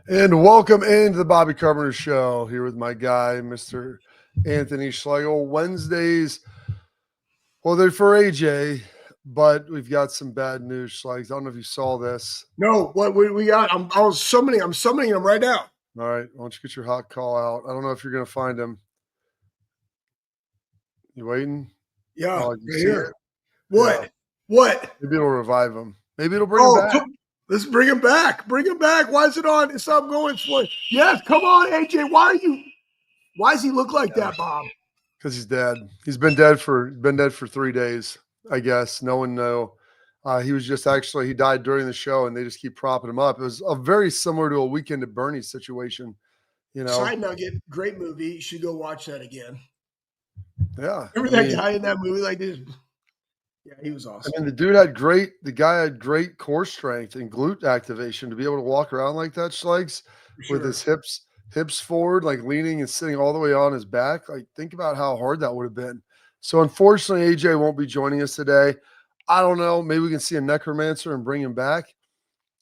And welcome into the Bobby Carpenter Show here with my guy, Mr. Anthony Schlegel. Wednesdays, well, they're for AJ, but we've got some bad news, Schlegs. I don't know if you saw this. No, what we got? I'm summoning him right now. All right, why don't you get your hot call out? I don't know if you're going to find him. You waiting? Yeah, Oh, right you see here. it? What? Yeah. What? Maybe it'll revive him. Maybe it'll bring him back. Let's bring him back. Bring him back. Why is it on? It's not going for it. Yes, come on, AJ. Why does he look like that, Bob? Because he's dead. He's been dead for 3 days, I guess. No one know. He was just he died during the show, and they just keep propping him up. It was very similar to a Weekend at Bernie's situation. Side nugget, great movie. You should go watch that again. Yeah. Remember that guy in that movie like this? Yeah, he was awesome. I mean, the guy had great core strength and glute activation to be able to walk around like that, Schlegs, with his hips forward, like leaning and sitting all the way on his back. Like, think about how hard that would have been. So unfortunately, AJ won't be joining us today. I don't know. Maybe we can see a necromancer and bring him back.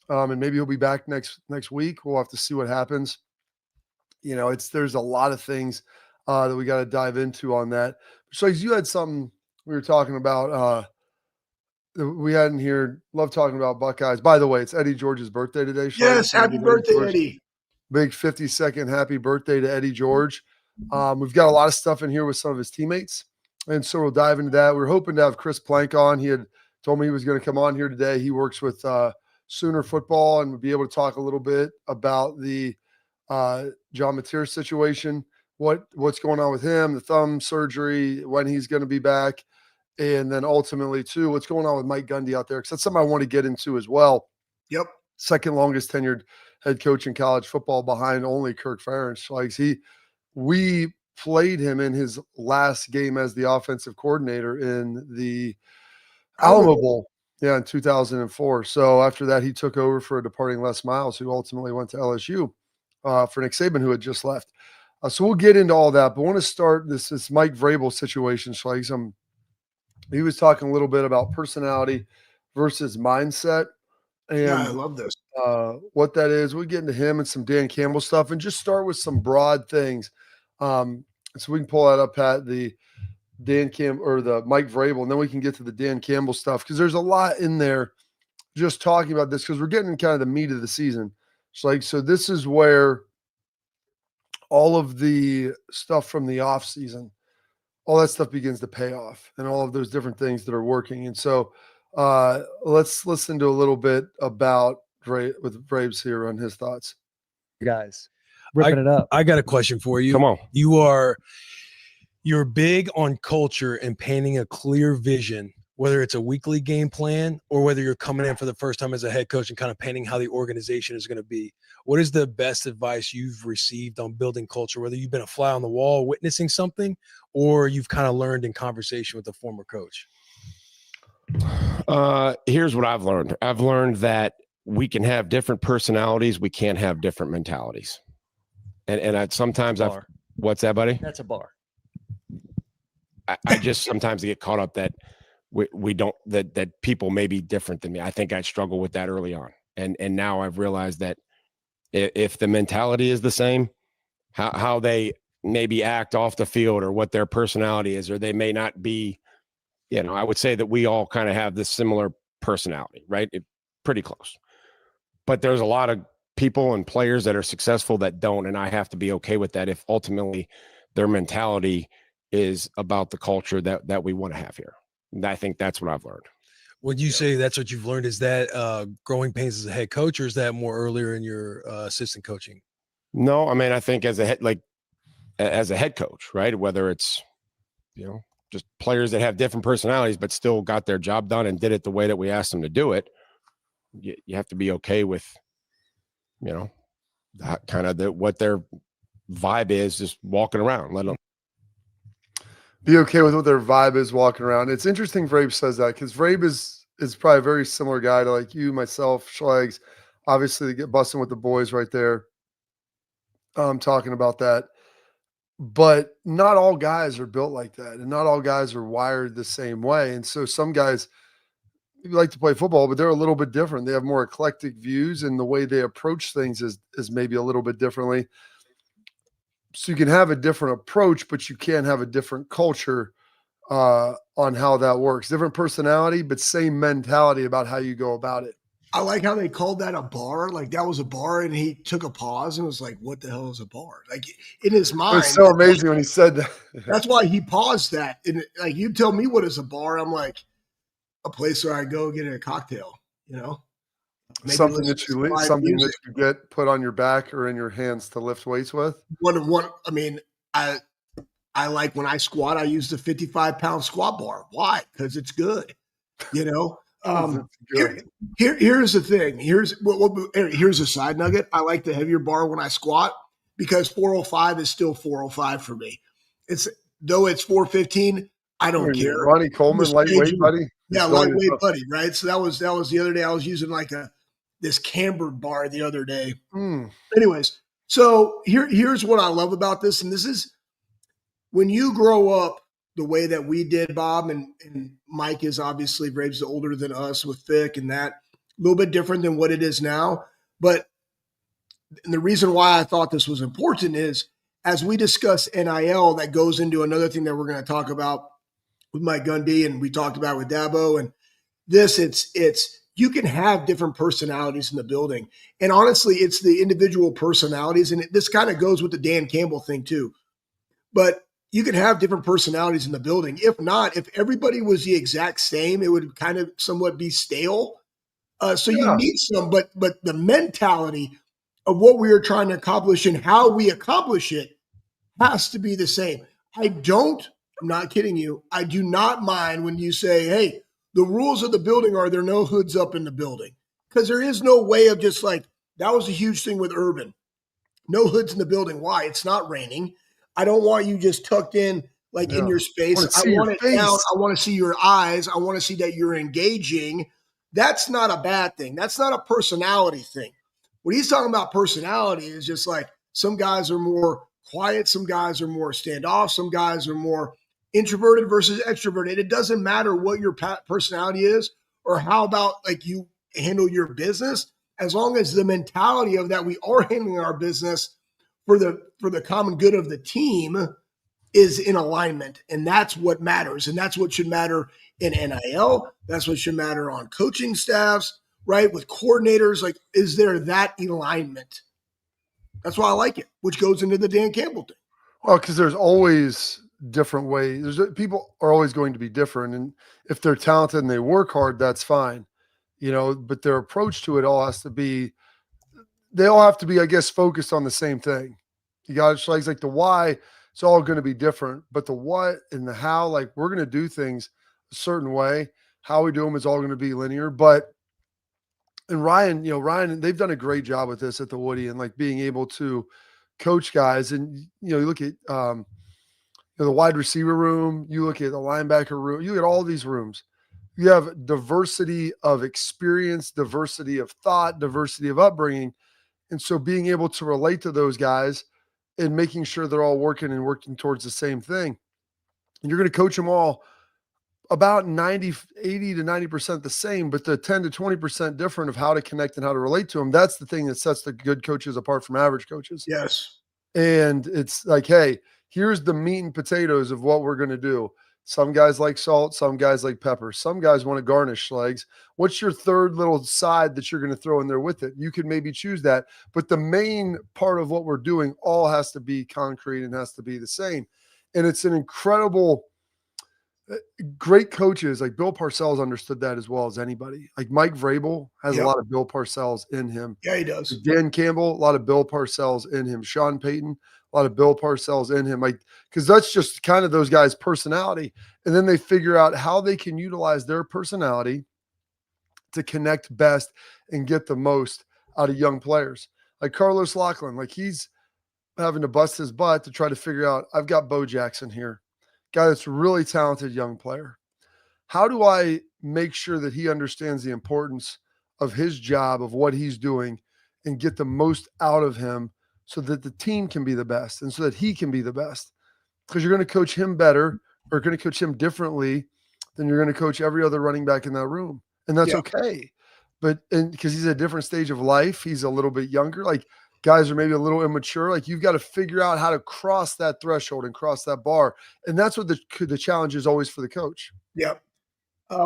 And maybe he'll be back next week. We'll have to see what happens. There's a lot of things that we got to dive into on that. So you had something we were talking about we had in here. Love talking about Buckeyes. By the way, it's Eddie George's birthday today. Yes, happy birthday, Eddie. Big 52nd happy birthday to Eddie George. We've got a lot of stuff in here with some of his teammates, and so we'll dive into that. We're hoping to have Chris Plank on. He had told me he was going to come on here today. He works with Sooner football and would be able to talk a little bit about the John Mateer situation, what's going on with him, the thumb surgery, when he's going to be back, and then ultimately too, what's going on with Mike Gundy out there, because that's something I want to get into as well. Yep. Second longest tenured head coach in college football behind only Kirk Ferentz. Like we played him in his last game as the offensive coordinator in the Alamo Bowl. Yeah, in 2004. So after that, he took over for a departing Les Miles, who ultimately went to LSU for Nick Saban, who had just left. So we'll get into all that, but I want to start this Mike Vrabel situation. So he was talking a little bit about personality versus mindset. And yeah, I love this. What that is. We'll get into him and some Dan Campbell stuff and just start with some broad things. So we can pull that up, Pat, the Dan Campbell or the Mike Vrabel, and then we can get to the Dan Campbell stuff because there's a lot in there just talking about this because we're getting kind of the meat of the season. So this is where all of the stuff from the off season, all that stuff begins to pay off and all of those different things that are working. And so let's listen to a little bit about with Braves here on his thoughts. Guys, ripping it up. I got a question for you. Come on. You're big on culture and painting a clear vision, whether it's a weekly game plan or whether you're coming in for the first time as a head coach and kind of painting how the organization is going to be. What is the best advice you've received on building culture, whether you've been a fly on the wall witnessing something or you've kind of learned in conversation with a former coach? Here's what I've learned. I've learned that we can have different personalities. We can't have different mentalities. And sometimes what's that, buddy? That's a bar. I just sometimes get caught up that we don't that people may be different than me. I think I struggled with that early on, and now I've realized that if the mentality is the same, how they maybe act off the field or what their personality is, or they may not be. I would say that we all kind of have this similar personality, right? Pretty close, but there's a lot of people and players that are successful that don't, and I have to be okay with that if ultimately their mentality is about the culture that we want to have here. And I think that's what I've learned. When you say that's what you've learned, is that growing pains as a head coach, or is that more earlier in your assistant coaching? No, I mean, I think as a head coach, right? Whether it's, just players that have different personalities, but still got their job done and did it the way that we asked them to do it. You have to be okay with, that kind of what their vibe is, just walking around, let them be okay with what their vibe is walking around. It's interesting Vrabe says that because Vrabe is probably a very similar guy to like you, myself, Schlegs. Obviously, they get busting with the boys right there. Talking about that. But not all guys are built like that, and not all guys are wired the same way. And so some guys, like to play football, but they're a little bit different. They have more eclectic views, and the way they approach things is maybe a little bit differently. So you can have a different approach, but you can have a different culture on how that works. Different personality, but same mentality about how you go about it. I like how they called that a bar. Like that was a bar, and he took a pause and was like, "What the hell is a bar?" Like in his mind, It was so amazing when he said that. That's why he paused that. And like, you tell me what is a bar, I'm like, a place where I go get a cocktail. You know, maybe something that you get put on your back or in your hands to lift weights with. One. I mean, I like when I squat, I use the 55-pound squat bar. Why? Because it's good. You know. Here's the thing. Here's a side nugget. I like the heavier bar when I squat because 405 is still 405 for me. Though it's 415, I don't care. Ronnie Coleman, lightweight buddy. Yeah, lightweight buddy, right? So that was the other day. I was using like this cambered bar the other day. Anyways, so here's what I love about this, and this is when you grow up the way that we did, Bob, and Mike is obviously Braves older than us with Vic and that, a little bit different than what it is now. But the reason why I thought this was important is as we discuss NIL, that goes into another thing that we're going to talk about with Mike Gundy and we talked about with Dabo and this, it's you can have different personalities in the building. And honestly, it's the individual personalities. And this kind of goes with the Dan Campbell thing too. But you can have different personalities in the building. If not, if everybody was the exact same, it would kind of somewhat be stale. You need some, but the mentality of what we are trying to accomplish and how we accomplish it has to be the same. I'm not kidding you. I do not mind when you say, hey, the rules of the building are there are no hoods up in the building. Because there is no way of just like, that was a huge thing with Urban. No hoods in the building. Why? It's not raining. I don't want you just tucked in like in your space. I want it down. I want to see your eyes. I want to see that you're engaging. That's not a bad thing. That's not a personality thing. What he's talking about personality is just like some guys are more quiet. Some guys are more standoff. Some guys are more introverted versus extroverted. It doesn't matter what your personality is or how about like you handle your business. As long as the mentality of that we are handling our business for the common good of the team is in alignment. And that's what matters. And that's what should matter in NIL. That's what should matter on coaching staffs, right? With coordinators, like, is there that alignment? That's why I like it, which goes into the Dan Campbell thing. Well, because there's always different ways. People are always going to be different. And if they're talented and they work hard, that's fine. You know, but their approach to it all has to be, they all have to be, I guess, focused on the same thing. You got to like the why, it's all going to be different, but the what and the how, like we're going to do things a certain way. How we do them is all going to be linear. But and Ryan, they've done a great job with this at the Woody and like being able to coach guys. And you look at the wide receiver room, you look at the linebacker room, you look at all these rooms. You have diversity of experience, diversity of thought, diversity of upbringing. And so being able to relate to those guys and making sure they're all working towards the same thing. And you're going to coach them all about 80 to 90% the same, but the 10 to 20% different of how to connect and how to relate to them. That's the thing that sets the good coaches apart from average coaches. Yes. And it's like, hey, here's the meat and potatoes of what we're going to do. Some guys like salt, some guys like pepper. Some guys want to garnish legs. What's your third little side that you're going to throw in there with it? You can maybe choose that. But the main part of what we're doing all has to be concrete and has to be the same. And it's an incredible, great coaches. Like Bill Parcells understood that as well as anybody. Like Mike Vrabel has a lot of Bill Parcells in him. Yeah, he does. Dan Campbell, a lot of Bill Parcells in him. Sean Payton, a lot of Bill Parcells in him, like, because that's just kind of those guys' personality. And then they figure out how they can utilize their personality to connect best and get the most out of young players. Like Carlos Lachlan, like he's having to bust his butt to try to figure out, I've got Bo Jackson here, guy that's a really talented young player. How do I make sure that he understands the importance of his job, of what he's doing, and get the most out of him so that the team can be the best and so that he can be the best? Because you're going to coach him better or going to coach him differently than you're going to coach every other running back in that room. and that's okay. But because he's at a different stage of life, he's a little bit younger. Like guys are maybe a little immature. Like you've got to figure out how to cross that threshold and cross that bar, and that's what the challenge is always for the coach. Yep.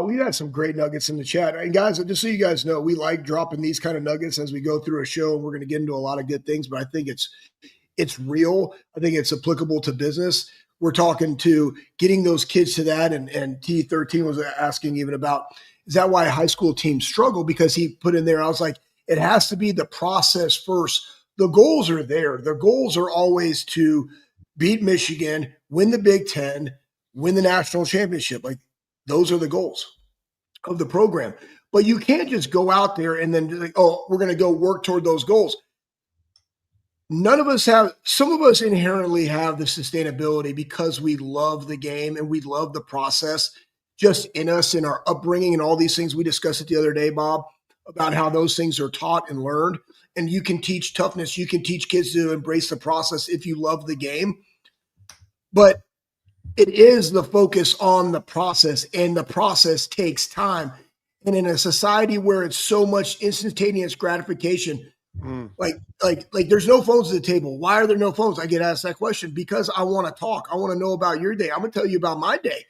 We had some great nuggets in the chat. And guys, just so you guys know, we like dropping these kind of nuggets as we go through a show, and we're going to get into a lot of good things, but I think it's real. I think it's applicable to business. We're talking to getting those kids to that. And T13 was asking even about, is that why high school teams struggle? Because he put in there, I was like, it has to be the process first. The goals are there. The goals are always to beat Michigan, win the Big Ten, win the national championship. Like those are the goals of the program. But you can't just go out there and then like, oh, we're going to go work toward those goals. None of us have, some of us inherently have the sustainability because we love the game and we love the process just in us, in our upbringing and all these things. We discussed it the other day, Bob, about how those things are taught and learned. And you can teach toughness. You can teach kids to embrace the process if you love the game. But it is the focus on the process, and the process takes time. And in a society where it's so much instantaneous gratification, like there's no phones at the table. Why are there no phones? I get asked that question because I want to talk. I want to know about your day. I'm going to tell you about my day.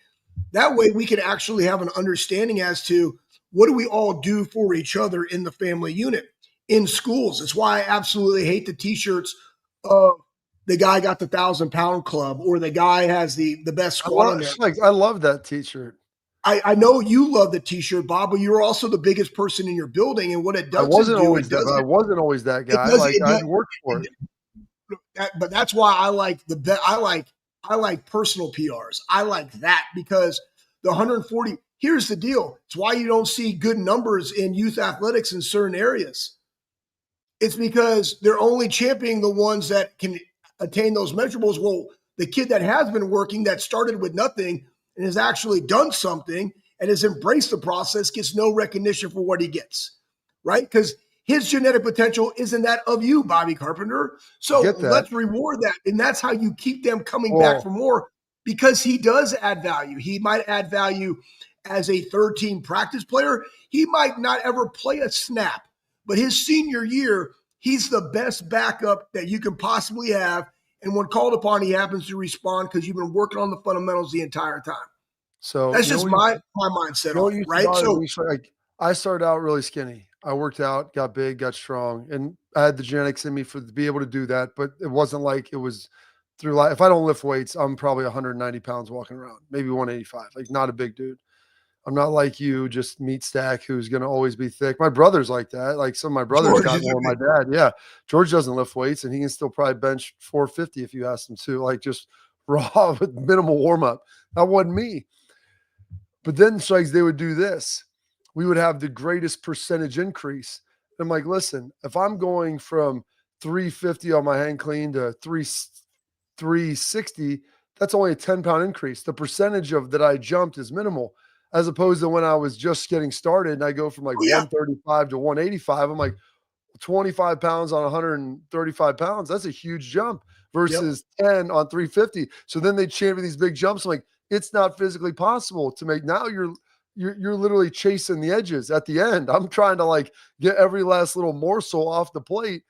That way we can actually have an understanding as to what do we all do for each other in the family unit, in schools. It's why I absolutely hate the t-shirts of the guy got the 1,000-pound club or the guy has the best squat on there. I love that t-shirt. I know you love the t-shirt, Bob, but you're also the biggest person in your building. And what it does, I wasn't always that guy. I worked for it. But that's why I like I like personal PRs. I like that because the 140. Here's the deal. It's why you don't see good numbers in youth athletics in certain areas. It's because they're only championing the ones that can attain those measurables. Well, the kid that has been working, that started with nothing and has actually done something and has embraced the process, gets no recognition for what he gets, right? Because his genetic potential isn't that of you, Bobby Carpenter. So let's reward that. And that's how you keep them coming back for more, because he does add value. He might add value as a third-team practice player. He might not ever play a snap, but his senior year, he's the best backup that you can possibly have. And when called upon, he happens to respond because you've been working on the fundamentals the entire time. So that's just my mindset on it, right? So I started out really skinny. I worked out, got big, got strong, and I had the genetics in me to be able to do that. But it wasn't like it was through life. If I don't lift weights, I'm probably 190 pounds walking around, maybe 185, like not a big dude. I'm not like you, just meat stack who's going to always be thick. My brother's like that. Like some of my brothers got more than my dad. Yeah. George doesn't lift weights and he can still probably bench 450 if you ask him to, like just raw with minimal warm up. That wasn't me. But then strikes, they would do this. We would have the greatest percentage increase. I'm like, listen, if I'm going from 350 on my hang clean to 360, that's only a 10-pound increase. The percentage of that I jumped is minimal. As opposed to when I was just getting started and I go from like 135 to 185, I'm like 25 pounds on 135 pounds. That's a huge jump versus 10 on 350. So then they champion these big jumps. I'm like, it's not physically possible to make. Now you're literally chasing the edges at the end. I'm trying to like get every last little morsel off the plate.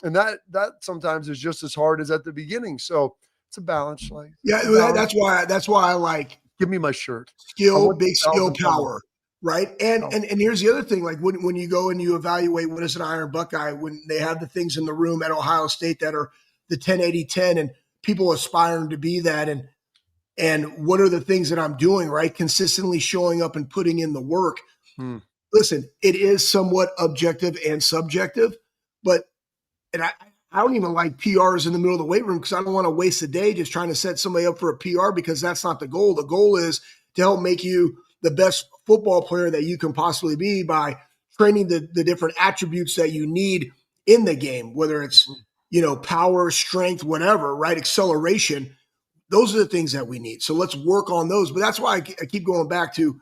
And that sometimes is just as hard as at the beginning. So it's a balance. Like, that's why I like, give me my shirt. Big skill, power, right? And here's the other thing. Like when you go and you evaluate what is an Iron Buckeye, when they have the things in the room at Ohio State that are the 10-80-10 and people aspiring to be that, and what are the things that I'm doing, right? Consistently showing up and putting in the work. Listen, it is somewhat objective and subjective, but I don't even like PRs in the middle of the weight room because I don't want to waste a day just trying to set somebody up for a PR, because that's not the goal. The goal is to help make you the best football player that you can possibly be by training the different attributes that you need in the game, whether it's, power, strength, whatever, right? Acceleration. Those are the things that we need. So let's work on those. But that's why I keep going back to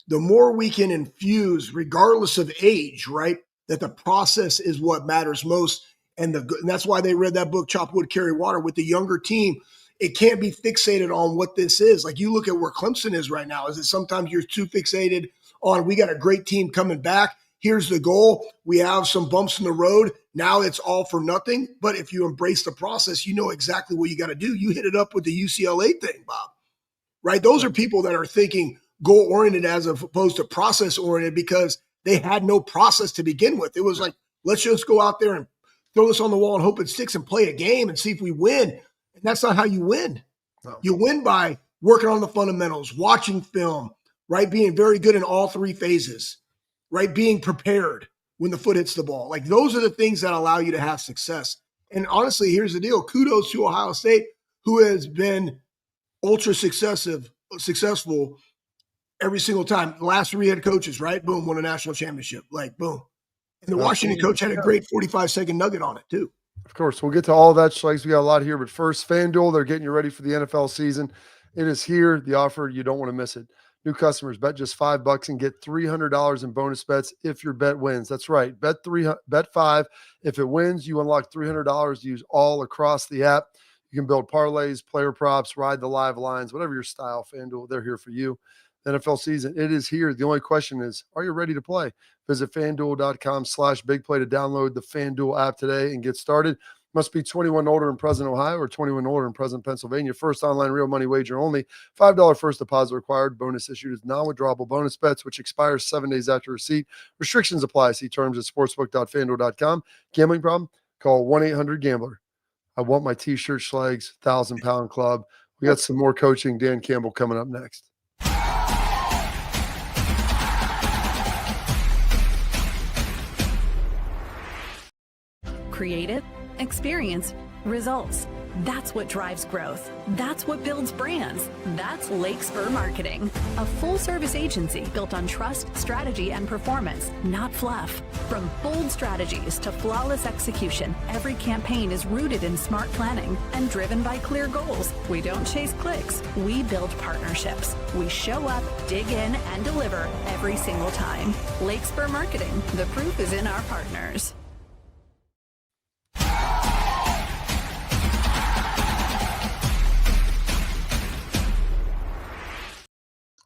the more we can infuse, regardless of age, right? That the process is what matters most. And that's why they read that book, Chop Wood, Carry Water, with the younger team. it can't be fixated on what this is. Like you look at where Clemson is right now, is that sometimes you're too fixated on, we got a great team coming back. Here's the goal. We have some bumps in the road. Now it's all for nothing. But if you embrace the process, you know exactly what you got to do. You hit it up with the UCLA thing, Bob, right? Those are people that are thinking goal-oriented as opposed to process-oriented because they had no process to begin with. It was like, let's just go out there and throw this on the wall and hope it sticks and play a game and see if we win. And that's not how you win. No. You win by working on the fundamentals, watching film, right? Being very good in all three phases, right? Being prepared when the foot hits the ball. Like those are the things that allow you to have success. And honestly, here's the deal. Kudos to Ohio State, who has been ultra successful every single time. The last 3 head coaches, right? Boom, won a national championship. Like, boom. And the Washington coach had a great 45-second nugget on it, too. Of course. We'll get to all that, Schlegs. We got a lot here. But first, FanDuel, they're getting you ready for the NFL season. It is here. The offer, you don't want to miss it. New customers, bet just $5 and get $300 in bonus bets if your bet wins. That's right. Bet $5. If it wins, you unlock $300 to use all across the app. You can build parlays, player props, ride the live lines, whatever your style. FanDuel, they're here for you. NFL season, it is here. The only question is, are you ready to play? Visit FanDuel.com/bigplay to download the FanDuel app today and get started. Must be 21 older in present Ohio or 21 older in present Pennsylvania. First online real money wager only. $5 first deposit required. Bonus issued is non-withdrawable bonus bets, which expires 7 days after receipt. Restrictions apply. See terms at sportsbook.fanduel.com. Gambling problem? Call 1-800-GAMBLER. I want my T-shirt, Schlegs, 1,000-pound club. We got some more coaching. Dan Campbell coming up next. Creative, experience, results. That's what drives growth. That's what builds brands. That's Lakespur Marketing, a full-service agency built on trust, strategy, and performance, not fluff. From bold strategies to flawless execution, every campaign is rooted in smart planning and driven by clear goals. We don't chase clicks. We build partnerships. We show up, dig in, and deliver every single time. Lakespur Marketing. The proof is in our partners.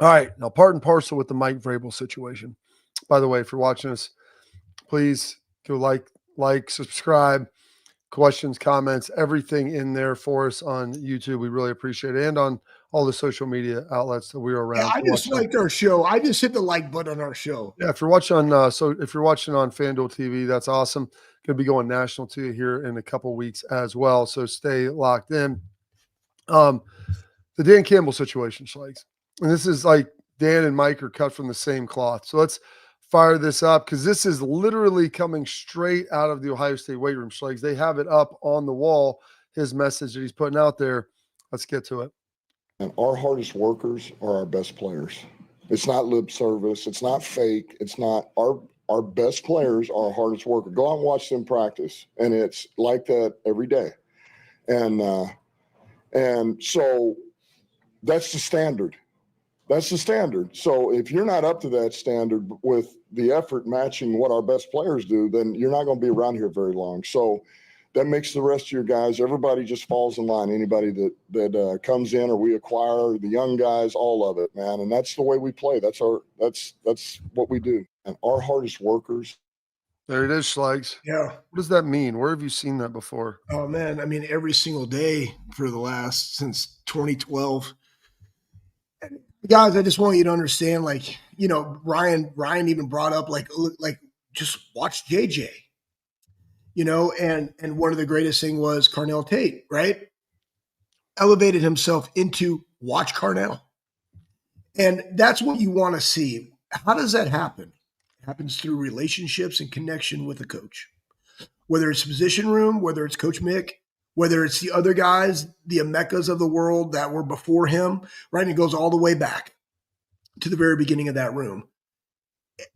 All right, now part and parcel with the Mike Vrabel situation. By the way, if you're watching us, please go like, subscribe, questions, comments, everything in there for us on YouTube. We really appreciate it, and on all the social media outlets that we are around. Yeah, I just liked our show. I just hit the like button on our show. Yeah, if you're watching on if you're watching on FanDuel TV, that's awesome. Going to be going national to you here in a couple weeks as well. So stay locked in. The Dan Campbell situation, Schlegs. And this is like Dan and Mike are cut from the same cloth. So let's fire this up because this is literally coming straight out of the Ohio State weight room, Schlegs. They have it up on the wall, his message that he's putting out there. Let's get to it. And our hardest workers are our best players. It's not lip service. It's not fake. It's not our best players are our hardest workers. Go out and watch them practice. And it's like that every day. And so that's the standard. That's the standard. So if you're not up to that standard with the effort matching what our best players do, then you're not going to be around here very long. So that makes the rest of your guys, everybody just falls in line. Anybody that comes in or we acquire, the young guys, all of it, man. And that's the way we play. That's what we do. And our hardest workers. There it is, Schlegs. Yeah. What does that mean? Where have you seen that before? Oh, man. I mean, every single day since 2012. Guys, I just want you to understand, like, you know, Ryan even brought up, like just watch JJ, you know, and one of the greatest thing was Carnell Tate, right? Elevated himself into watch Carnell. And that's what you want to see. How does that happen? It happens through relationships and connection with the coach, whether it's position room, whether it's Coach Mick, whether it's the other guys, the Emecas of the world that were before him, right? And it goes all the way back to the very beginning of that room.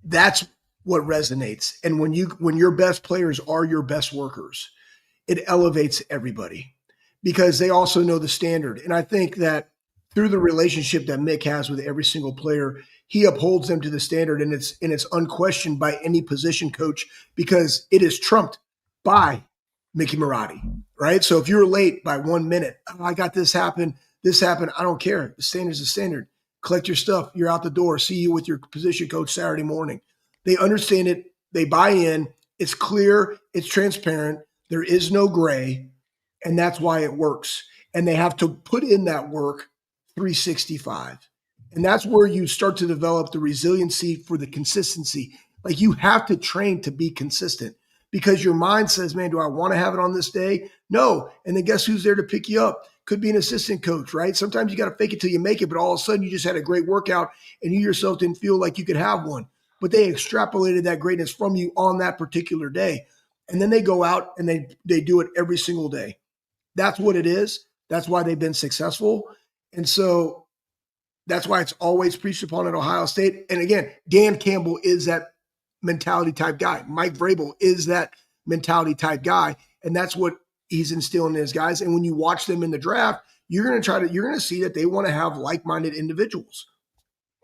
That's what resonates. And when your best players are your best workers, it elevates everybody because they also know the standard. And I think that through the relationship that Mick has with every single player, he upholds them to the standard, and it's unquestioned by any position coach because it is trumped by Mickey Marotti, right? So if you're late by 1 minute, oh, I got this happened, I don't care. The standard's the standard. Collect your stuff. You're out the door. See you with your position coach Saturday morning. They understand it. They buy in. It's clear. It's transparent. There is no gray. And that's why it works. And they have to put in that work 365. And that's where you start to develop the resiliency for the consistency. Like you have to train to be consistent because your mind says, man, do I want to have it on this day? No. And then guess who's there to pick you up? Could be an assistant coach, right? Sometimes you got to fake it till you make it, but all of a sudden you just had a great workout and you yourself didn't feel like you could have one. But they extrapolated that greatness from you on that particular day. And then they go out and they do it every single day. That's what it is. That's why they've been successful. And so that's why it's always preached upon at Ohio State. And again, Dan Campbell is that mentality type guy. Mike Vrabel is that mentality type guy. And that's what he's instilling in his guys. And when you watch them in the draft, you're going to see that they want to have like-minded individuals.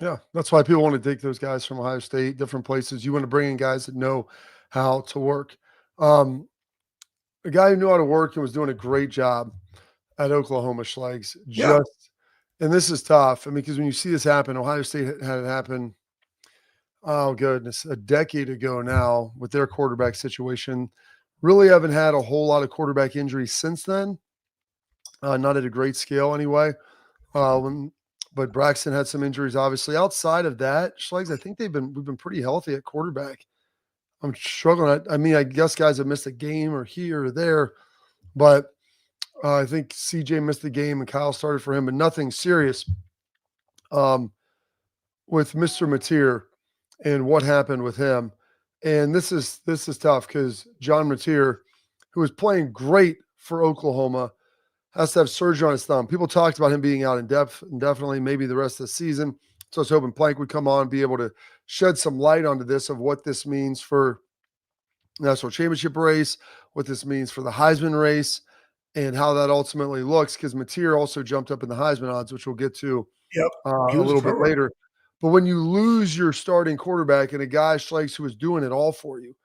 Yeah. That's why people want to take those guys from Ohio State, different places. You want to bring in guys that know how to work. A guy who knew how to work and was doing a great job at Oklahoma, Schlegs. And this is tough. I mean, because when you see this happen, Ohio State had it happen, oh, goodness, a decade ago now with their quarterback situation. Really haven't had a whole lot of quarterback injuries since then. Not at a great scale anyway. But Braxton had some injuries, obviously. Outside of that, Schlegs, I think we've been pretty healthy at quarterback. I'm struggling. I mean, I guess guys have missed a game or here or there, but I think CJ missed the game and Kyle started for him, but nothing serious. With Mr. Mateer and what happened with him. And this is tough because John Mateer, who was playing great for Oklahoma, has to have surgery on his thumb. People talked about him being out indefinitely, maybe the rest of the season. So I was hoping Plank would come on and be able to shed some light onto this of what this means for the national championship race, what this means for the Heisman race, and how that ultimately looks. Because Mateer also jumped up in the Heisman odds, which we'll get to a little bit later. But when you lose your starting quarterback and a guy, Schlegs, who was doing it all for you,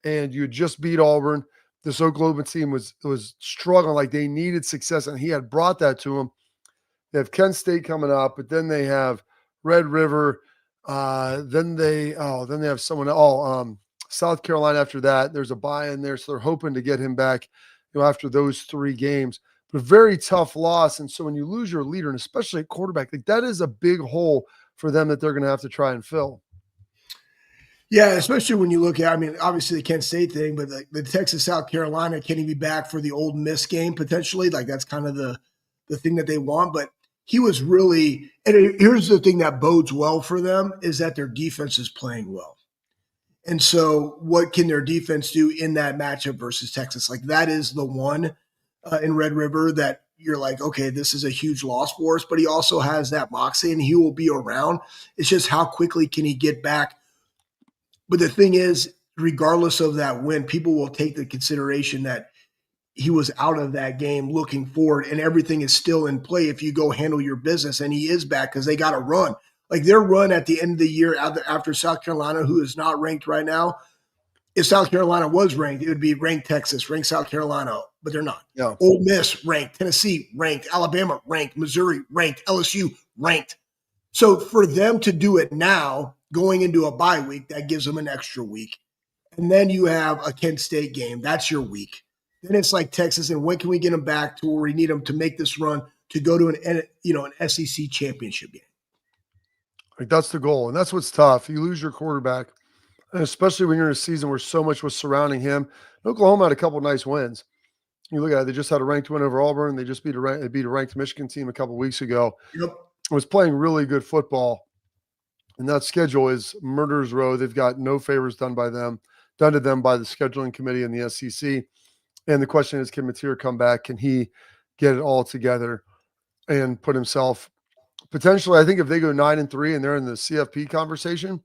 and you had just beat Auburn, this Oklahoma team was struggling like they needed success, and he had brought that to them. They have Kent State coming up, but then they have Red River. Then they have someone else. South Carolina after that. There's a bye in there, so they're hoping to get him back, after those 3 games. But a very tough loss, and so when you lose your leader, and especially at quarterback, like that is a big hole for them that they're going to have to try and fill. Yeah, especially when you look at, I mean, obviously the Kent State thing, but the Texas, South Carolina, can he be back for the Ole Miss game potentially? Like that's kind of the thing that they want. But he was really, and here's the thing that bodes well for them is that their defense is playing well. And so what can their defense do in that matchup versus Texas? Like that is the one in Red River that you're like, okay, this is a huge loss for us, but he also has that moxie and he will be around. It's just how quickly can he get back? But the thing is, regardless of that win, people will take the consideration that he was out of that game looking forward and everything is still in play if you go handle your business, and he is back because they got to run. Like their run at the end of the year after South Carolina, who is not ranked right now, if South Carolina was ranked, it would be ranked Texas, ranked South Carolina, but they're not. Yeah. Ole Miss ranked, Tennessee ranked, Alabama ranked, Missouri ranked, LSU ranked. So for them to do it now, going into a bye week, that gives them an extra week. And then you have a Kent State game. That's your week. Then it's like Texas, and when can we get them back to where we need them to make this run to go to an SEC championship game? Like that's the goal, and that's what's tough. You lose your quarterback, and especially when you're in a season where so much was surrounding him. Oklahoma had a couple of nice wins. You look at it; they just had a ranked win over Auburn. They just beat a ranked Michigan team a couple of weeks ago. Yep, was playing really good football, and that schedule is murderer's row. They've got no favors done to them by the scheduling committee and the SEC. And the question is, can Mateer come back? Can he get it all together and put himself potentially? I think if they go 9-3 and they're in the CFP conversation,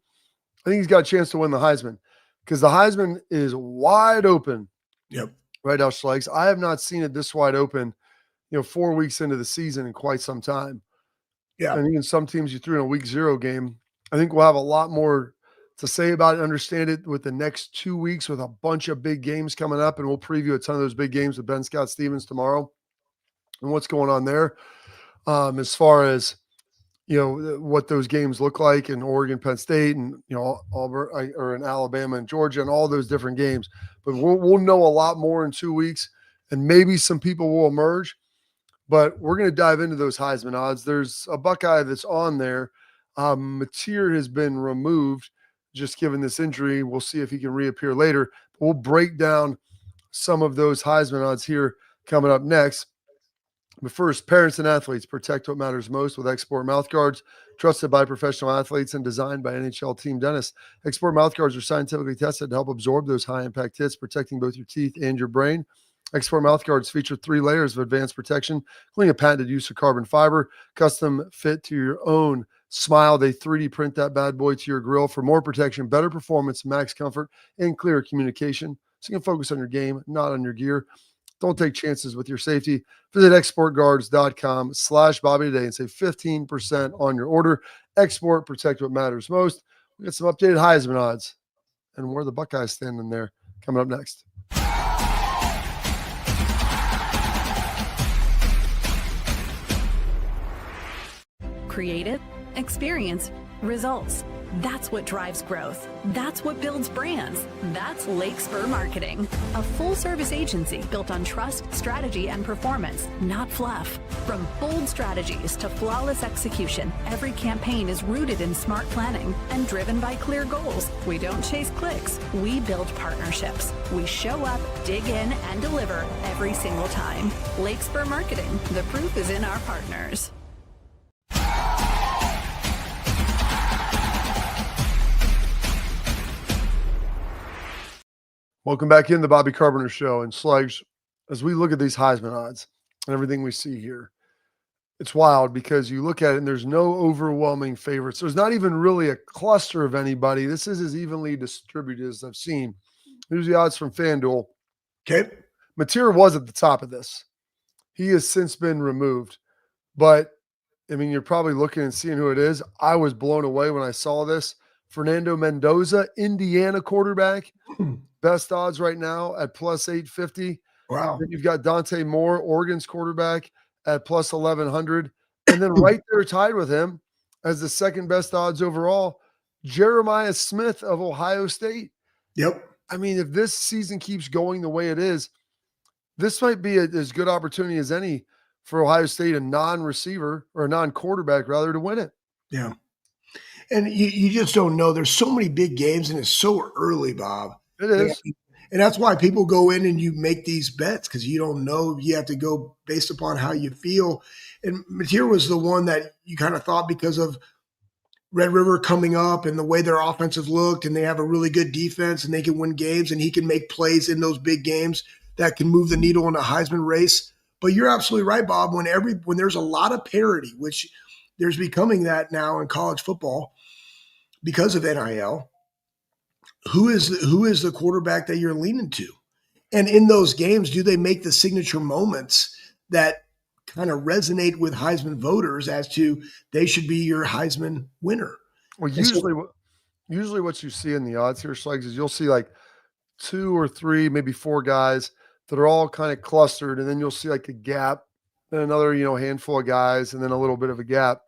I think he's got a chance to win the Heisman because the Heisman is wide open. Yep. Right now, Schlegs. I have not seen it this wide open, 4 weeks into the season in quite some time. Yeah. And even some teams you threw in a week 0 game, I think we'll have a lot more to say about it, understand it with the next 2 weeks with a bunch of big games coming up. And we'll preview a ton of those big games with Ben Scott Stevens tomorrow and what's going on there. As far as, what those games look like in Oregon, Penn State, and, Auburn or in Alabama and Georgia and all those different games. But we'll know a lot more in 2 weeks, and maybe some people will emerge. But we're going to dive into those Heisman odds. There's a Buckeye that's on there. Mateer has been removed, just given this injury. We'll see if he can reappear later. But we'll break down some of those Heisman odds here coming up next. But first, parents and athletes, protect what matters most with XSport mouthguards, trusted by professional athletes and designed by NHL team dentists. XSport mouthguards are scientifically tested to help absorb those high-impact hits, protecting both your teeth and your brain. XSport mouthguards feature 3 layers of advanced protection, including a patented use of carbon fiber, custom fit to your own smile. They 3D print that bad boy to your grill for more protection, better performance, max comfort, and clear communication. So you can focus on your game, not on your gear. Don't take chances with your safety. Visit xsportguards.com/Bobby today and save 15% on your order. XSport, protect what matters most. We got some updated Heisman odds and where the Buckeyes stand in there coming up next. Creative, experience, results. That's what drives growth. That's what builds brands. That's Lakespur Marketing, a full-service agency built on trust, strategy, and performance, not fluff. From bold strategies to flawless execution, every campaign is rooted in smart planning and driven by clear goals. We don't chase clicks. We build partnerships. We show up, dig in, and deliver every single time. Lakespur Marketing. The proof is in our partners. Welcome back in the Bobby Carpenter Show. And Slugs, as we look at these Heisman odds and everything we see here, it's wild because you look at it and there's no overwhelming favorites. There's not even really a cluster of anybody. This is as evenly distributed as I've seen. Here's the odds from FanDuel. Okay. Mateer was at the top of this. He has since been removed. But, you're probably looking and seeing who it is. I was blown away when I saw this. Fernando Mendoza, Indiana quarterback. Best odds right now at plus 850. Wow. Then you've got Dante Moore, Oregon's quarterback, at plus 1100. And then right there tied with him as the second best odds overall, Jeremiah Smith of Ohio State. Yep. If this season keeps going the way it is, this might be as good opportunity as any for Ohio State, a non-receiver or a non-quarterback rather, to win it. Yeah. And you just don't know. There's so many big games and it's so early, Bob. It is. And that's why people go in and you make these bets because you don't know. You have to go based upon how you feel. And Mateer was the one that you kind of thought because of Red River coming up and the way their offensive looked, and they have a really good defense and they can win games and he can make plays in those big games that can move the needle in a Heisman race. But you're absolutely right, Bob. When there's a lot of parity, which there's becoming that now in college football because of NIL, who is the quarterback that you're leaning to? And in those games, do they make the signature moments that kind of resonate with Heisman voters as to they should be your Heisman winner? Well, usually what you see in the odds here, Slugs, is you'll see like 2 or 3, maybe 4 guys that are all kind of clustered, and then you'll see like a gap, and another, handful of guys, and then a little bit of a gap.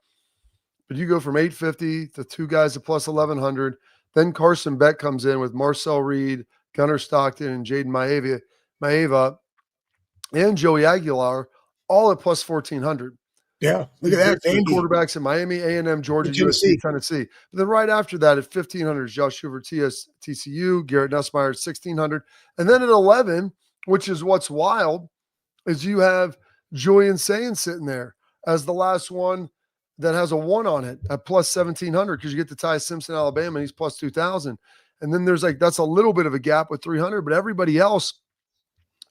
But you go from 850 to 2 guys at plus 1100. Then Carson Beck comes in with Marcel Reed, Gunnar Stockton, and Jaden Maeva, and Joey Aguilar, all at plus 1400. Yeah, look at that. Quarterbacks in Miami, A&M, Georgia, USC, Tennessee. But then right after that at 1500 is Josh Hoover, TCU, Garrett Nussmeier at 1600. And then at 11, which is what's wild, is you have Julian Sayin sitting there as the last one that has a 1 on it at plus 1700 because you get to Ty Simpson, Alabama, and he's plus 2000. And then there's that's a little bit of a gap with 300, but everybody else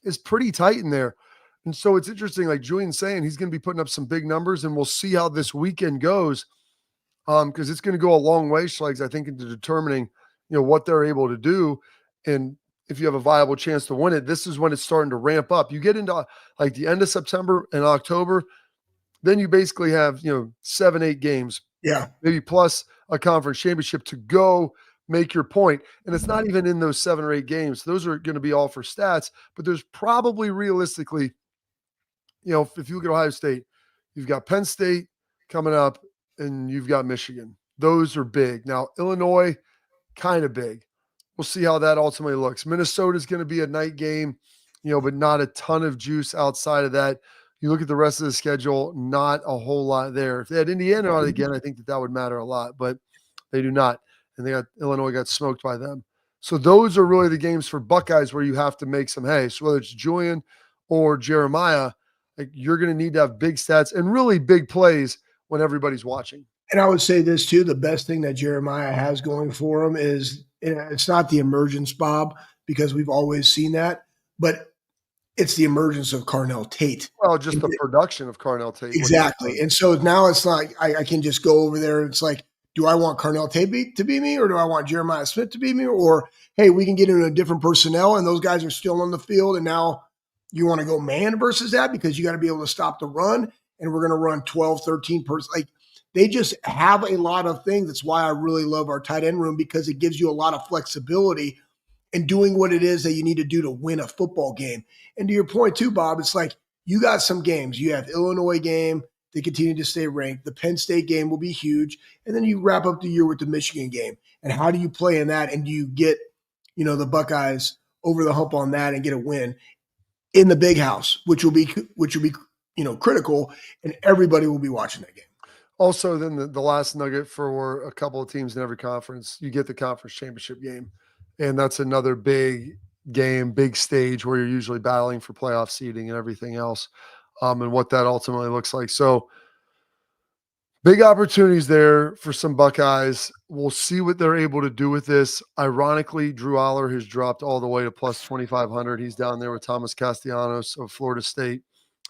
is pretty tight in there. And so it's interesting, like Julian saying, he's going to be putting up some big numbers, and we'll see how this weekend goes because it's going to go a long way, Schlegs, I think, into determining, what they're able to do. And if you have a viable chance to win it, this is when it's starting to ramp up. You get into like the end of September and October, then you basically have, 7-8 games. Yeah. Maybe plus a conference championship to go make your point. And it's not even in those 7 or 8 games. Those are going to be all for stats, but there's probably realistically, if you look at Ohio State, you've got Penn State coming up and you've got Michigan. Those are big. Now, Illinois, kind of big. We'll see how that ultimately looks. Minnesota is going to be a night game, but not a ton of juice outside of that. You look at the rest of the schedule, not a whole lot there. If they had Indiana on again, I think that would matter a lot, but they do not. And Illinois got smoked by them. So those are really the games for Buckeyes where you have to make some hay. So whether it's Julian or Jeremiah, you're going to need to have big stats and really big plays when everybody's watching. And I would say this too, the best thing that Jeremiah has going for him is it's not the emergence, Bob, because we've always seen that, but it's the emergence of Carnell Tate. Well, just the production of Carnell Tate. Exactly. And so now it's like I can just go over there. It's like, do I want Carnell Tate to be me, or do I want Jeremiah Smith to be me? Or, hey, we can get into a different personnel and those guys are still on the field. And now you want to go man versus that because you got to be able to stop the run. And we're going to run 12, 13 Like they just have a lot of things. That's why I really love our tight end room, because it gives you a lot of flexibility in doing what it is that you need to do to win a football game. And to your point too, Bob, it's like you got some games. You have Illinois game. They continue to stay ranked. The Penn State game will be huge. And then you wrap up the year with the Michigan game. And how do you play in that? And do you get, the Buckeyes over the hump on that and get a win in the big house, which will be critical, and everybody will be watching that game. Also, then the last nugget for a couple of teams in every conference, you get the conference championship game. And that's another big game, big stage where you're usually battling for playoff seeding and everything else, and what that ultimately looks like. So big opportunities there for some Buckeyes. We'll see what they're able to do with this. Ironically, Drew Aller has dropped all the way to plus 2,500. He's down there with Thomas Castellanos of Florida State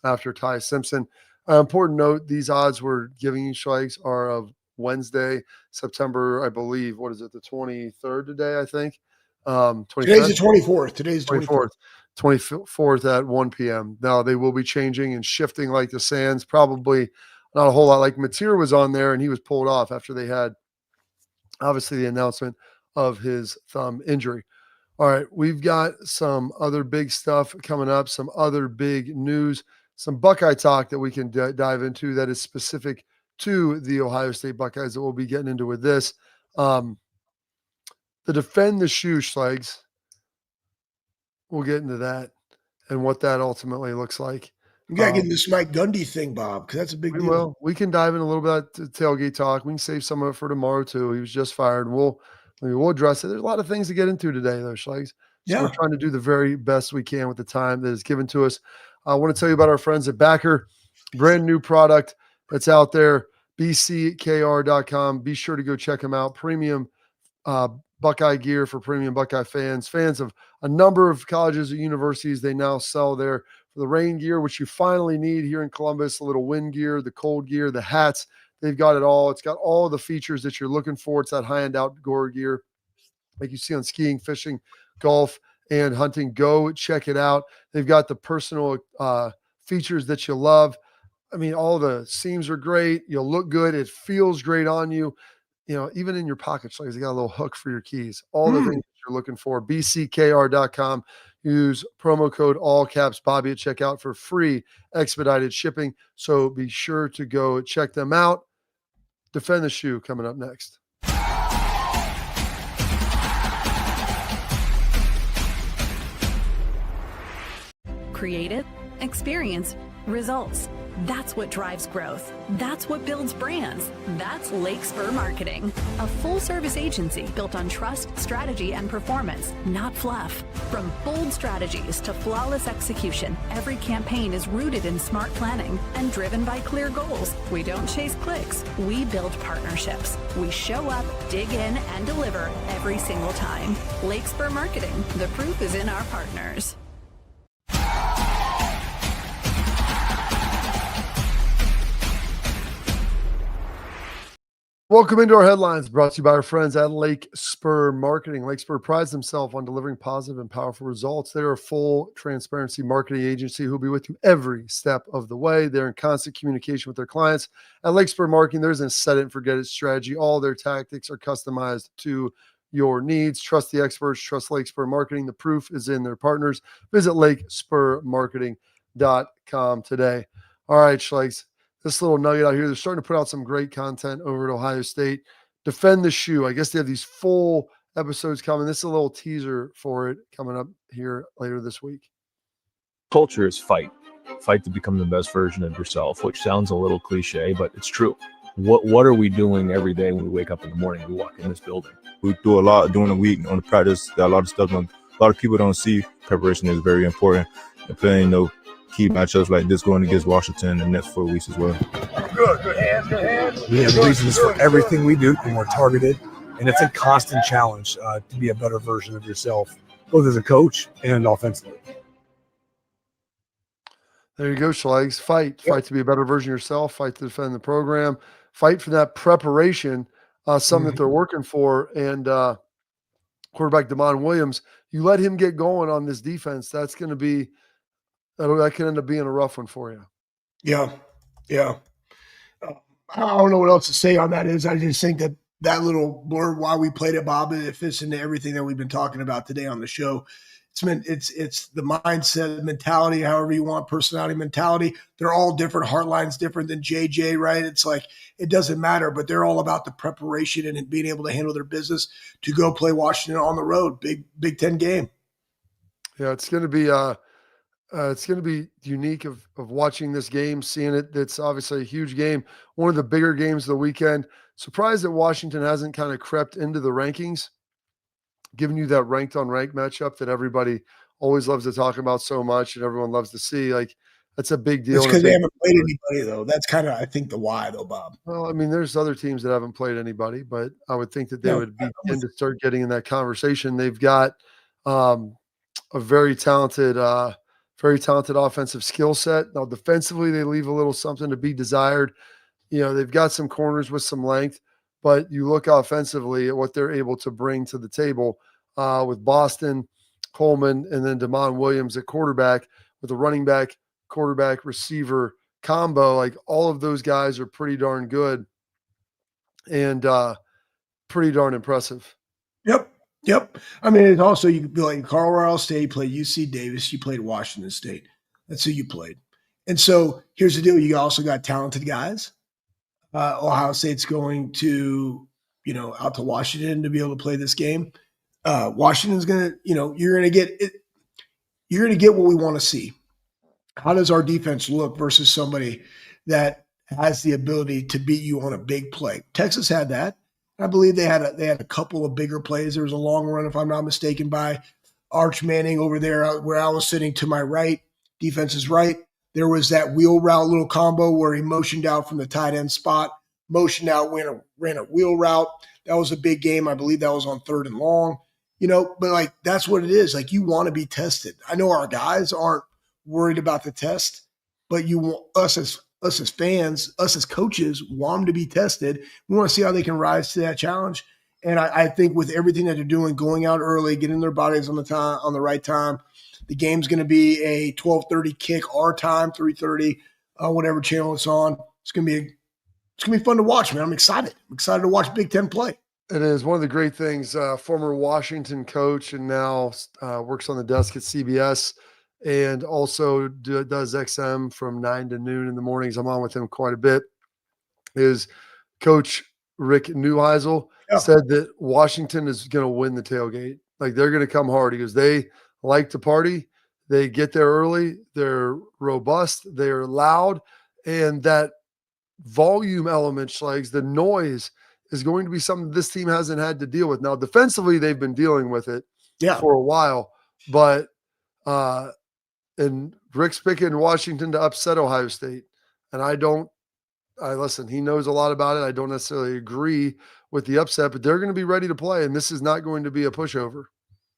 after Ty Simpson. Important note, these odds we're giving you, Schweigs, are of Wednesday, September, I believe, what is it, the 23rd today, I think? 25th? Today's the 24th. Today's the 24th. 24th at 1 p.m. Now, they will be changing and shifting like the sands, probably not a whole lot. Like Mateer was on there, and he was pulled off after they had, obviously, the announcement of his thumb injury. All right, we've got some other big stuff coming up, some other big news, some Buckeye talk that we can dive into that is specific to the Ohio State Buckeyes that we'll be getting into with this. The defend the shoe, Schlegs. We'll get into that and what that ultimately looks like. You got to get into this Mike Gundy thing, Bob, because that's a big deal. Well, we can dive in a little bit to tailgate talk. We can save some of it for tomorrow, too. He was just fired. We'll address it. There's a lot of things to get into today, though, Schlegs. So we're trying to do the very best we can with the time that is given to us. I want to tell you about our friends at Backer. Brand new product that's out there, bckr.com. Be sure to go check them out. Premium Buckeye gear for premium Buckeye fans of a number of colleges and universities. They now sell there for the rain gear, which you finally need here in Columbus, a little wind gear, the cold gear, the hats. They've got it all. It's got all the features that you're looking for. It's that high-end outdoor gear like you see on skiing, fishing, golf, and hunting. Go check it out. They've got the personal features that you love. I mean, all the seams are great. You'll look good. It feels great on you. Even in your pockets, like they got a little hook for your keys. All the things that you're looking for. bckr.com. Use promo code all caps Bobby at checkout for free expedited shipping. So be sure to go check them out. Defend the shoe coming up next. Creative, experience, results. That's what drives growth. That's what builds brands. That's Lakespur Marketing, a full-service agency built on trust, strategy, and performance, not fluff. From bold strategies to flawless execution, every campaign is rooted in smart planning and driven by clear goals. We don't chase clicks. We build partnerships. We show up, dig in, and deliver every single time. Lakespur Marketing. The proof is in our partners. Welcome into our headlines, brought to you by our friends at Lakespur Marketing. Lakespur prides themselves on delivering positive and powerful results. They're a full transparency marketing agency who'll be with you every step of the way. They're in constant communication with their clients. At Lakespur Marketing, there's a set it and forget it strategy. All their tactics are customized to your needs. Trust the experts. Trust Lakespur Marketing. The proof is in their partners. Visit lakespurmarketing.com today. All right, Schlegs, this little nugget out here, they're starting to put out some great content over at Ohio State. Defend the shoe. I guess they have these full episodes coming. This is a little teaser for it coming up here later this week. Culture is fight to become the best version of yourself, which sounds a little cliche, but it's true. What are we doing every day when we wake up in the morning? We walk in this building. We do a lot during the week on the practice. Got a lot of stuff. A lot of people don't see preparation is very important. And playing key matchups like this going against Washington in the next 4 weeks as well. Good hands. We have reasons for everything we do, and we're targeted. And it's a constant challenge to be a better version of yourself, both as a coach and offensively. There you go, Schlegs. Fight to be a better version of yourself. Fight to defend the program. Fight for that preparation, something that they're working for. And quarterback Damon Williams, you let him get going on this defense. That can end up being a rough one for you. Yeah. I don't know what else to say on that. I just think that little blurb, why we played it, Bob, it fits into everything that we've been talking about today on the show. It's the mindset, mentality, however you want, personality, mentality. They're all different. Heartline's different than JJ, right? It's like it doesn't matter, but they're all about the preparation and being able to handle their business to go play Washington on the road, Big Ten game. Yeah, it's going to be unique of watching this game, seeing it. It's obviously a huge game, one of the bigger games of the weekend. Surprised that Washington hasn't kind of crept into the rankings, giving you that ranked on ranked matchup that everybody always loves to talk about so much and everyone loves to see. Like, that's a big deal. It's because they haven't played anybody, though. That's kind of, I think, the why, though, Bob. Well, I mean, there's other teams that haven't played anybody, but I would think that they would begin to start getting in that conversation. They've got a very talented offensive skill set. Now, defensively, they leave a little something to be desired. You know, they've got some corners with some length, but you look offensively at what they're able to bring to the table with Boston, Coleman, and then Damon Williams at quarterback with a running back, quarterback, receiver combo. Like, all of those guys are pretty darn good and pretty darn impressive. Yep. I mean, it's also, you could be like Colorado State, you played UC Davis, you played Washington State. That's who you played. And so here's the deal. You also got talented guys. Ohio State's going to, out to Washington to be able to play this game. Washington's going to, you're going to get what we want to see. How does our defense look versus somebody that has the ability to beat you on a big play? Texas had that. I believe they had a couple of bigger plays. There was a long run, if I'm not mistaken, by Arch Manning over there where I was sitting to my right, defense's right. There was that wheel route little combo where he motioned out from the tight end spot, motioned out, ran a wheel route. That was a big game. I believe that was on 3rd and long. But like, that's what it is. Like, you want to be tested. I know our guys aren't worried about the test, but you want us as fans, us as coaches, want them to be tested. We want to see how they can rise to that challenge. And I think with everything that they're doing, going out early, getting their bodies on the right time, the game's going to be a 12:30 kick our time, 3:30, whatever channel it's on. It's going to be fun to watch, man. I'm excited. I'm excited to watch Big Ten play. It is one of the great things. Former Washington coach and now works on the desk at CBS and also does XM from 9 to noon in the mornings. I'm on with him quite a bit. Is Coach Rick Neuheisel said that Washington is going to win the tailgate. Like, they're going to come hard. He goes, they like to party. They get there early. They're robust. They're loud. And that volume element, Schlegs, the noise is going to be something this team hasn't had to deal with. Now, defensively, they've been dealing with it for a while. But and Rick's picking Washington to upset Ohio State. And listen, he knows a lot about it. I don't necessarily agree with the upset, but they're going to be ready to play. And this is not going to be a pushover.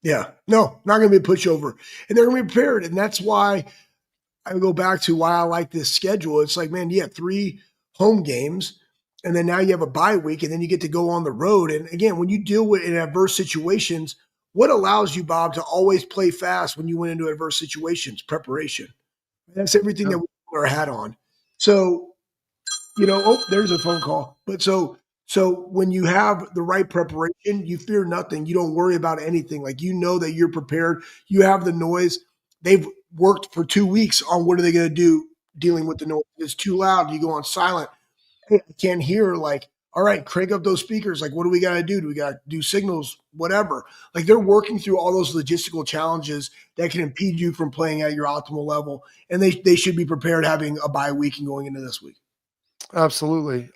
Yeah, no, not going to be a pushover. And they're going to be prepared. And that's why I go back to why I like this schedule. It's like, man, you have 3 home games, and then now you have a bye week, and then you get to go on the road. And again, when you deal with in adverse situations, what allows you, Bob, to always play fast when you went into adverse situations? Preparation. That's everything that we put our hat on. So, there's a phone call. But so So when you have the right preparation, you fear nothing. You don't worry about anything. Like, you know that you're prepared. You have the noise. They've worked for 2 weeks on what are they going to do dealing with the noise. It's too loud. You go on silent. Hey, I can't hear. Like, all right, crank up those speakers. Like, what do we got to do? Do we got to do signals? Whatever. Like, they're working through all those logistical challenges that can impede you from playing at your optimal level. And they should be prepared having a bye week and going into this week. Absolutely.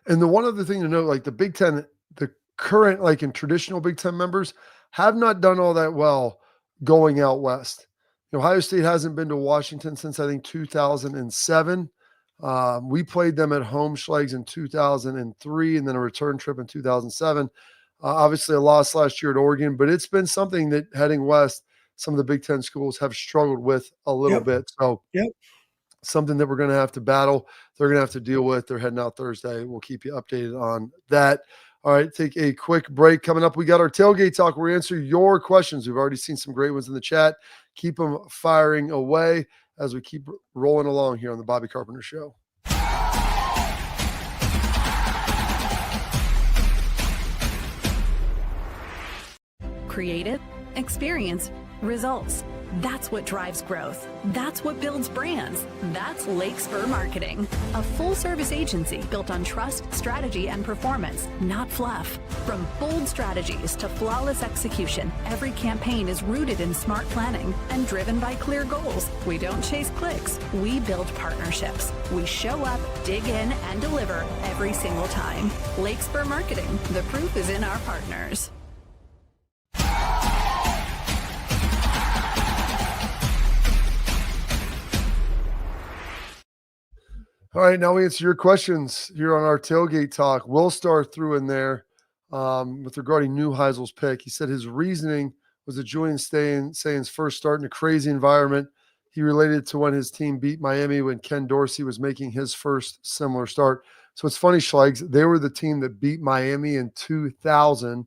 And the one other thing to note, like the Big Ten, the current, like in traditional Big Ten members have not done all that well going out west. Ohio State hasn't been to Washington since I think 2007. We played them at home, Schlegs, in 2003, and then a return trip in 2007. Obviously a loss last year at Oregon, but it's been something that heading west, some of the Big Ten schools have struggled with a little bit. So something that we're going to have to battle. They're going to have to deal with. They're heading out Thursday. We'll keep you updated on that. All right, take a quick break. Coming up, we got our tailgate talk. We're answering your questions. We've already seen some great ones in the chat. Keep them firing away as we keep rolling along here on the Bobby Carpenter Show. Creative, experience, results. That's what drives growth. That's what builds brands. That's Lakespur Marketing, a full-service agency built on trust, strategy, and performance, not fluff. From bold strategies to flawless execution, every campaign is rooted in smart planning and driven by clear goals. We don't chase clicks. We build partnerships. We show up, dig in, and deliver every single time. Lakespur Marketing. The proof is in our partners. All right, now we answer your questions here on our tailgate talk. Will Star threw in there with regarding Neuheisel's pick. He said his reasoning was that Julian Sain's first start in a crazy environment. He related to when his team beat Miami when Ken Dorsey was making his first similar start. So it's funny, Schlegs, they were the team that beat Miami in 2000,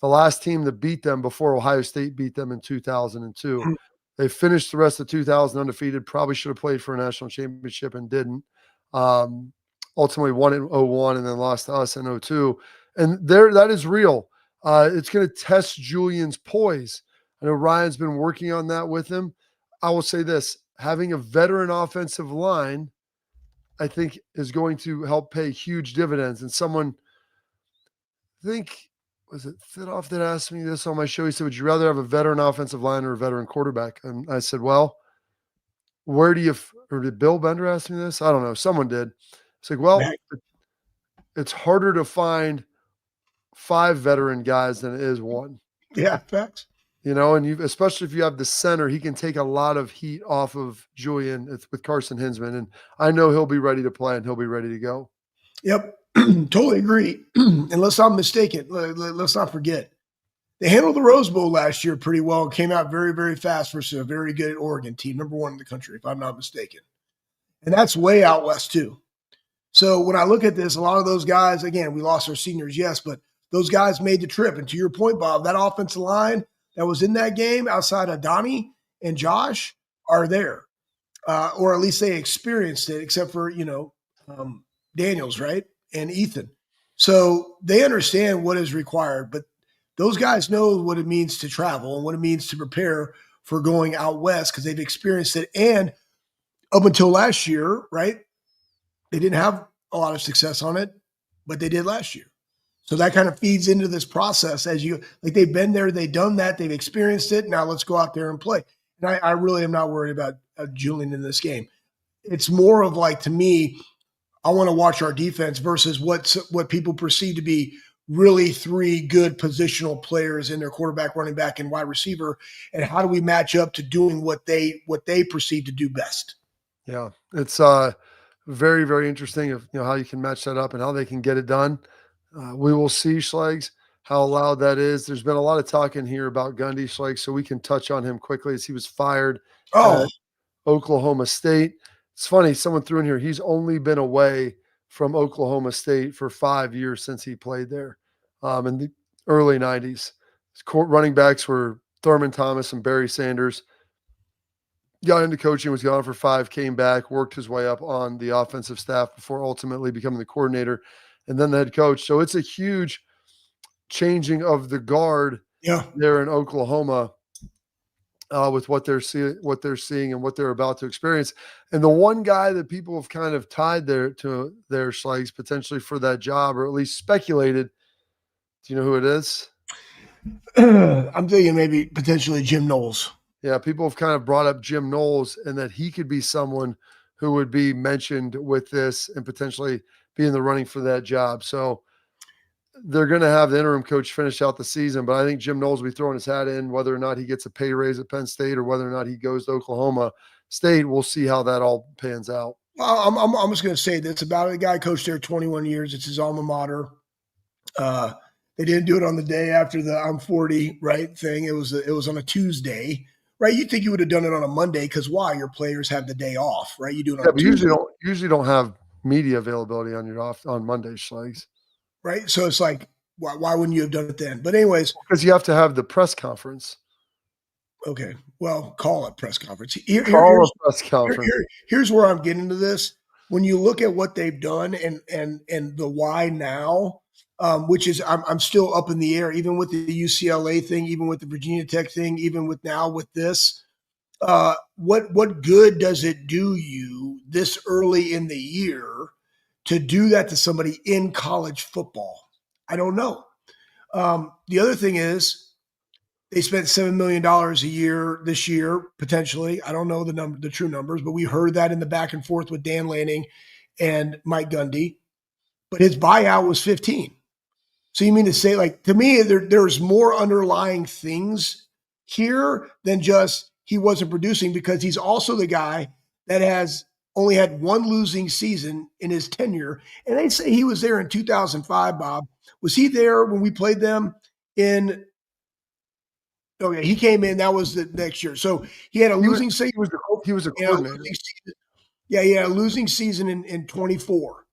the last team that beat them before Ohio State beat them in 2002. They finished the rest of 2000 undefeated, probably should have played for a national championship and didn't. Ultimately won in 01 and then lost to us in 02. And that is real. It's going to test Julian's poise. I know Ryan's been working on that with him. I will say this, having a veteran offensive line, I think is going to help pay huge dividends. And someone, I think, was it Thidoff that asked me this on my show? He said, would you rather have a veteran offensive line or a veteran quarterback? And I said, well, where do you, or did Bill Bender ask me this? I don't know. Someone did. It's like, well, it's harder to find 5 veteran guys than it is 1. Yeah, facts. And especially if you have the center, he can take a lot of heat off of Julian with Carson Hinsman. And I know he'll be ready to play and he'll be ready to go. Yep. Totally agree. Unless I'm mistaken, let's not forget. They handled the Rose Bowl last year pretty well and came out very, very fast versus a very good Oregon team, number 1 in the country, if I'm not mistaken. And that's way out west too. So when I look at this, a lot of those guys, again, we lost our seniors, yes, but those guys made the trip. And to your point, Bob, that offensive line that was in that game outside of Donnie and Josh are there. Or at least they experienced it, except for, Daniels, right? And Ethan. So they understand what is required, but those guys know what it means to travel and what it means to prepare for going out west because they've experienced it. And up until last year, right, they didn't have a lot of success on it, but they did last year. So that kind of feeds into this process they've been there, they've done that, they've experienced it. Now let's go out there and play. And I really am not worried about Julian in this game. It's more of like, to me, I want to watch our defense versus what people perceive to be really 3 good positional players in their quarterback, running back, and wide receiver. And how do we match up to doing what they perceive to do best? Yeah. It's very, very interesting of how you can match that up and how they can get it done. We will see, Schlegs, how loud that is. There's been a lot of talk in here about Gundy, Schlegs, so we can touch on him quickly as he was fired at Oklahoma State. It's funny, someone threw in here, he's only been away from Oklahoma State for 5 years since he played there in the early 90s. His running backs were Thurman Thomas and Barry Sanders. Got into coaching, was gone for 5, came back, worked his way up on the offensive staff before ultimately becoming the coordinator and then the head coach. So it's a huge changing of the guard there in Oklahoma with what they're seeing and what they're about to experience. And the one guy that people have kind of tied their Schlegs potentially for that job, or at least speculated, do you know who it is? I'm thinking maybe potentially Jim Knowles. Yeah, people have kind of brought up Jim Knowles and that he could be someone who would be mentioned with this and potentially be in the running for that job. So they're going to have the interim coach finish out the season, but I think Jim Knowles will be throwing his hat in, whether or not he gets a pay raise at Penn State or whether or not he goes to Oklahoma State. We'll see how that all pans out. Well, I'm just going to say this about it. The guy coached there 21 years. It's his alma mater. They didn't do it on the day after the I'm 40 right thing. It was on a Tuesday, right? You'd think you would have done it on a Monday because why? Your players have the day off, right? You do it on a Tuesday. Usually don't have media availability on Monday, Schlegs. Right. So it's like, why wouldn't you have done it then? But anyways, because you have to have the press conference. Okay. Well, call it press conference. Press conference. Here's where I'm getting to this. When you look at what they've done and the why now, which is I'm still up in the air, even with the UCLA thing, even with the Virginia Tech thing, even with this. What good does it do you this early in the year to do that to somebody in college football? I don't know. The other thing is they spent $7 million a year this year, potentially. I don't know the true numbers, but we heard that in the back and forth with Dan Lanning and Mike Gundy. But his buyout was 15. So you mean to say, like, to me, there's more underlying things here than just he wasn't producing, because he's also the guy that has only had one losing season in his tenure. And they say he was there in 2005, Bob. Was he there when we played them in – okay, he came in. That was the next year. So he had a losing season. He was a coordinator. He had a losing season in 24.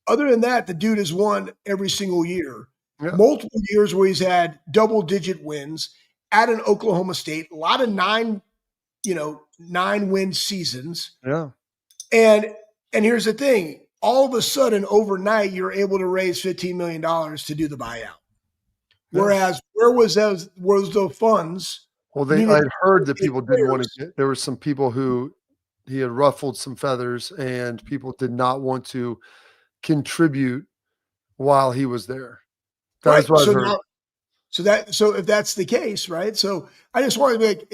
Other than that, the dude has won every single year. Yeah. Multiple years where he's had double-digit wins at an Oklahoma State. A lot of 9-win seasons. Yeah. And here's the thing. All of a sudden, overnight, you're able to raise $15 million to do the buyout. Whereas, where was those funds? Well, I'd heard that people didn't want to get. There were some people who he had ruffled some feathers, and people did not want to contribute while he was there. That's what I heard. So if that's the case, right? So I just want to be like,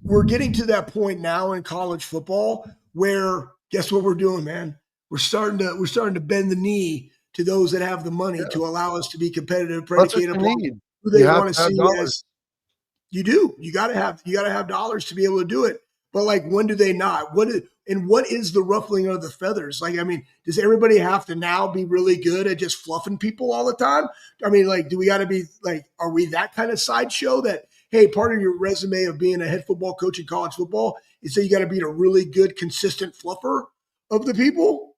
we're getting to that point now in college football where, guess what we're doing, man? We're starting to bend the knee to those that have the money to allow us to be competitive, predicated upon who they want to see as. You do. You got to have dollars to be able to do it. But like, when do they not? What is the ruffling of the feathers? Like, I mean, does everybody have to now be really good at just fluffing people all the time? I mean, like, do we got to be like, are we that kind of sideshow that, hey, part of your resume of being a head football coach in college football is that you got to be a really good, consistent fluffer of the people?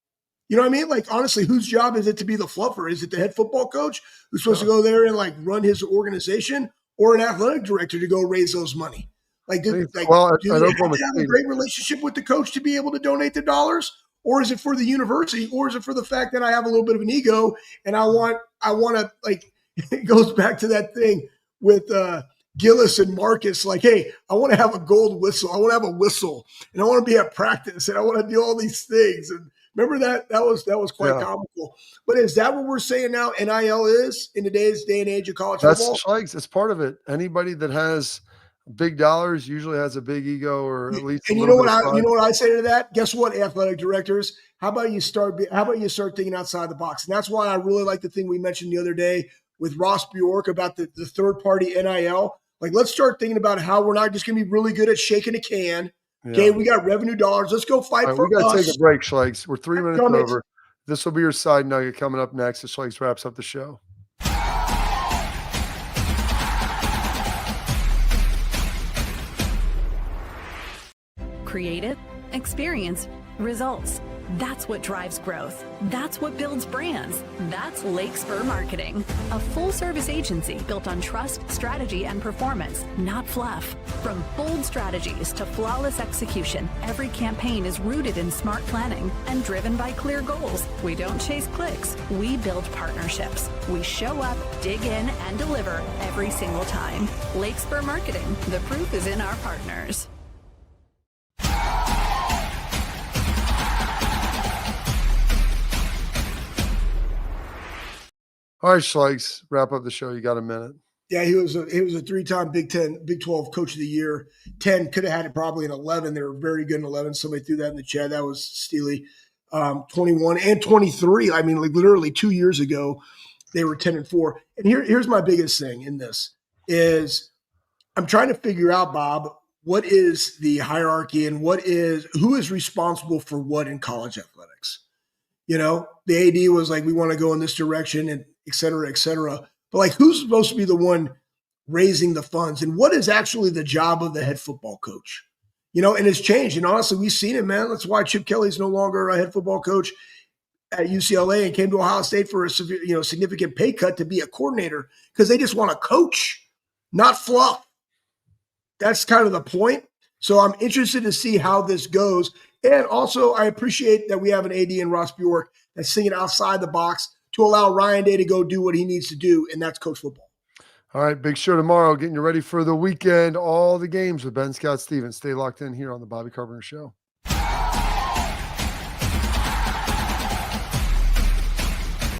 You know what I mean? Like, honestly, whose job is it to be the fluffer? Is it the head football coach who's supposed to go there and like run his organization, or an athletic director to go raise those money? Like, do they have a great relationship with the coach to be able to donate the dollars? Or is it for the university? Or is it for the fact that I have a little bit of an ego and I want to, like, it goes back to that thing with Gillis and Marcus, like, hey, I want to have a gold whistle. I want to have a whistle, and I want to be at practice, and I want to do all these things. And remember that was quite comical. But is that what we're saying now NIL is in today's day and age of college football? That's part of it. Anybody that has big dollars usually has a big ego, or at least. And you know what I say to that? Guess what, athletic directors? How about you start thinking outside the box? And that's why I really like the thing we mentioned the other day with Ross Bjork about the third party NIL. Like, let's start thinking about how we're not just going to be really good at shaking a can. Yeah. Okay, we got revenue dollars. Let's go fight for us. We got to take a break, Schlegs. We're 3 minutes over. This will be your side nugget coming up next as Schlegs wraps up the show. Creative, experience, results. That's what drives growth. That's what builds brands. That's Lakespur Marketing, a full-service agency built on trust, strategy, and performance, not fluff. From bold strategies to flawless execution, every campaign is rooted in smart planning and driven by clear goals. We don't chase clicks. We build partnerships. We show up, dig in, and deliver every single time. Lakespur Marketing. The proof is in our partners. All right, Schleiks, wrap up the show. You got a minute. Yeah, he was a 3-time Big 12 Coach of the Year. 10 could have had it probably in 11. They were very good in 11. Somebody threw that in the chat. That was Steely. 21 and 23. I mean, like literally 2 years ago, they were 10-4. And here's my biggest thing in this is I'm trying to figure out, Bob, what is the hierarchy and who is responsible for what in college athletics? You know, the AD was like, we want to go in this direction and et cetera, et cetera. But like, who's supposed to be the one raising the funds? And what is actually the job of the head football coach? You know, and it's changed. And honestly, we've seen it, man. That's why Chip Kelly's no longer a head football coach at UCLA and came to Ohio State for a significant pay cut to be a coordinator because they just want to coach, not fluff. That's kind of the point. So I'm interested to see how this goes. And also, I appreciate that we have an AD in Ross Bjork that's thinking outside the box to allow Ryan Day to go do what he needs to do, and that's coach football. All right, big show tomorrow, getting you ready for the weekend. All the games with Ben Scott Stevens. Stay locked in here on the Bobby Carpenter Show.